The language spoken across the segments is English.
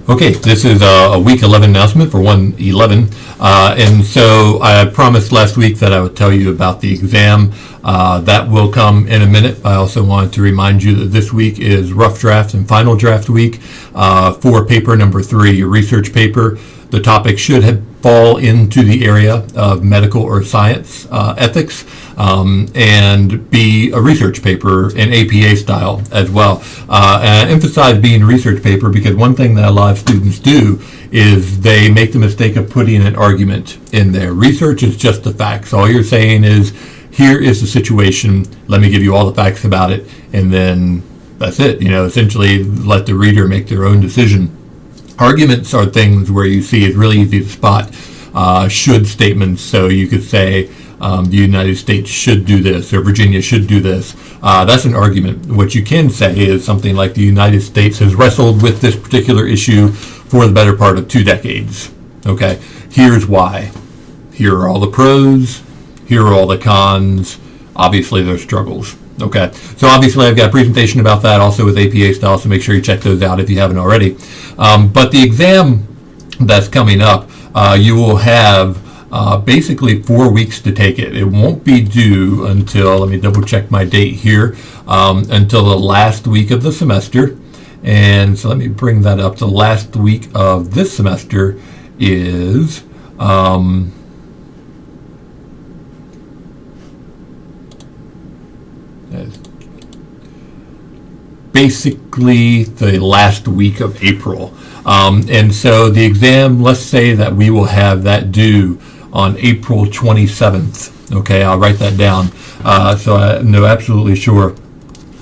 Okay, this is a week 11 announcement for 1/11. And so I promised last week that I would tell you about the exam. That will come in a minute. I also wanted to remind you that this week is rough draft and final draft week for paper number 3, your research paper. The topic should fall into the area of medical or science ethics and be a research paper in APA style as well. And I emphasize being a research paper because one thing that a lot of students do is they make the mistake of putting an argument in there. Research is just the facts. All you're saying is, here is the situation, let me give you all the facts about it, and then that's it. Essentially let the reader make their own decision. Arguments are things where you see it's really easy to spot should statements. So you could say the United States should do this or Virginia should do this. That's an argument. What you can say is something like the United States has wrestled with this particular issue for the better part of 2 decades. Okay, here's why. Here are all the pros. Here are all the cons. Obviously, there's struggles. Okay, so obviously I've got a presentation about that also with APA style, so make sure you check those out if you haven't already. But the exam that's coming up, you will have basically 4 weeks to take it. It won't be due until, let me double check my date here, until the last week of the semester. And so let me bring that up. The last week of this semester is basically the last week of April. And so the exam, let's say that we will have that due on April 27th. Okay, I'll write that down so I know absolutely sure.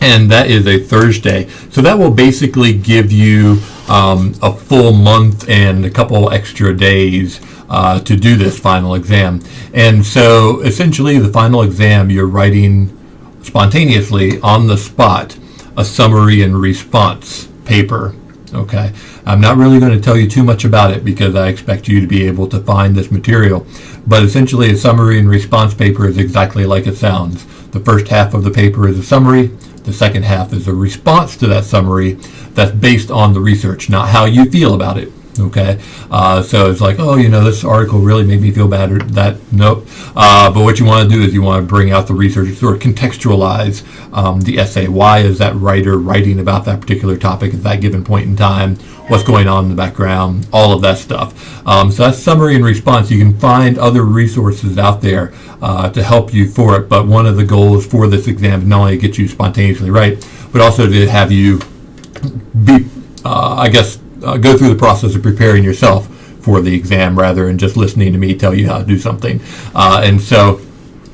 And that is a Thursday. So that will basically give you a full month and a couple extra days to do this final exam. And so essentially the final exam, you're writing spontaneously on the spot a summary and response paper. Okay, I'm not really going to tell you too much about it because I expect you to be able to find this material, but essentially a summary and response paper is exactly like it sounds. The first half of the paper is a summary, the second half is a response to that summary that's based on the research, not how you feel about it. Okay, so it's like, oh, this article really made me feel bad, or that, nope. But what you want to do is you want to bring out the research, sort of contextualize the essay. Why is that writer writing about that particular topic at that given point in time? What's going on in the background? All of that stuff. So that's summary and response. You can find other resources out there to help you for it. But one of the goals for this exam is not only to get you spontaneously right, but also to have you be, go through the process of preparing yourself for the exam rather than just listening to me tell you how to do something. And so,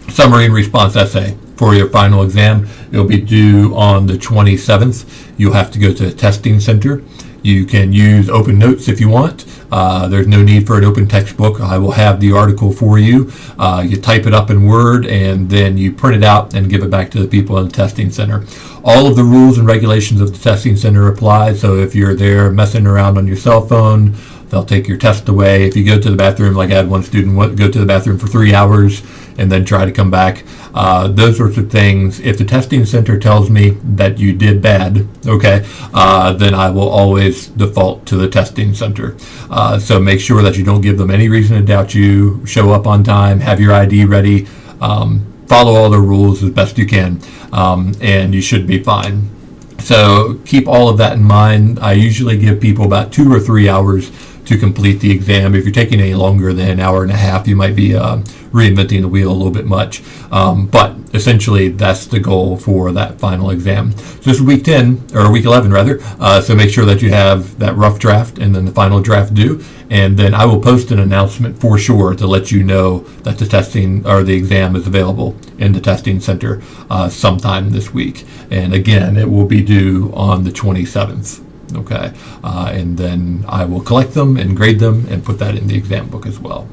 summary and response essay for your final exam. It'll be due on the 27th. You'll have to go to the testing center. You can use open notes if you want. There's no need for an open textbook. I will have the article for you. You type it up in Word and then you print it out and give it back to the people in the testing center. All of the rules and regulations of the testing center apply. So if you're there messing around on your cell phone, they'll take your test away. If you go to the bathroom, like I had one student go to the bathroom for 3 hours and then try to come back, those sorts of things. If the testing center tells me that you did bad, okay, then I will always default to the testing center. So make sure that you don't give them any reason to doubt you. Show up on time, have your ID ready, follow all the rules as best you can, and you should be fine. So keep all of that in mind. I usually give people about 2 or 3 hours to complete the exam. If you're taking any longer than an hour and a half, you might be reinventing the wheel a little bit much. But essentially, that's the goal for that final exam. So this is week 10, or week 11 rather. So make sure that you have that rough draft and then the final draft due. And then I will post an announcement for sure to let you know that the testing or the exam is available in the testing center sometime this week. And again, it will be due on the 27th. Okay, and then I will collect them and grade them and put that in the exam book as well.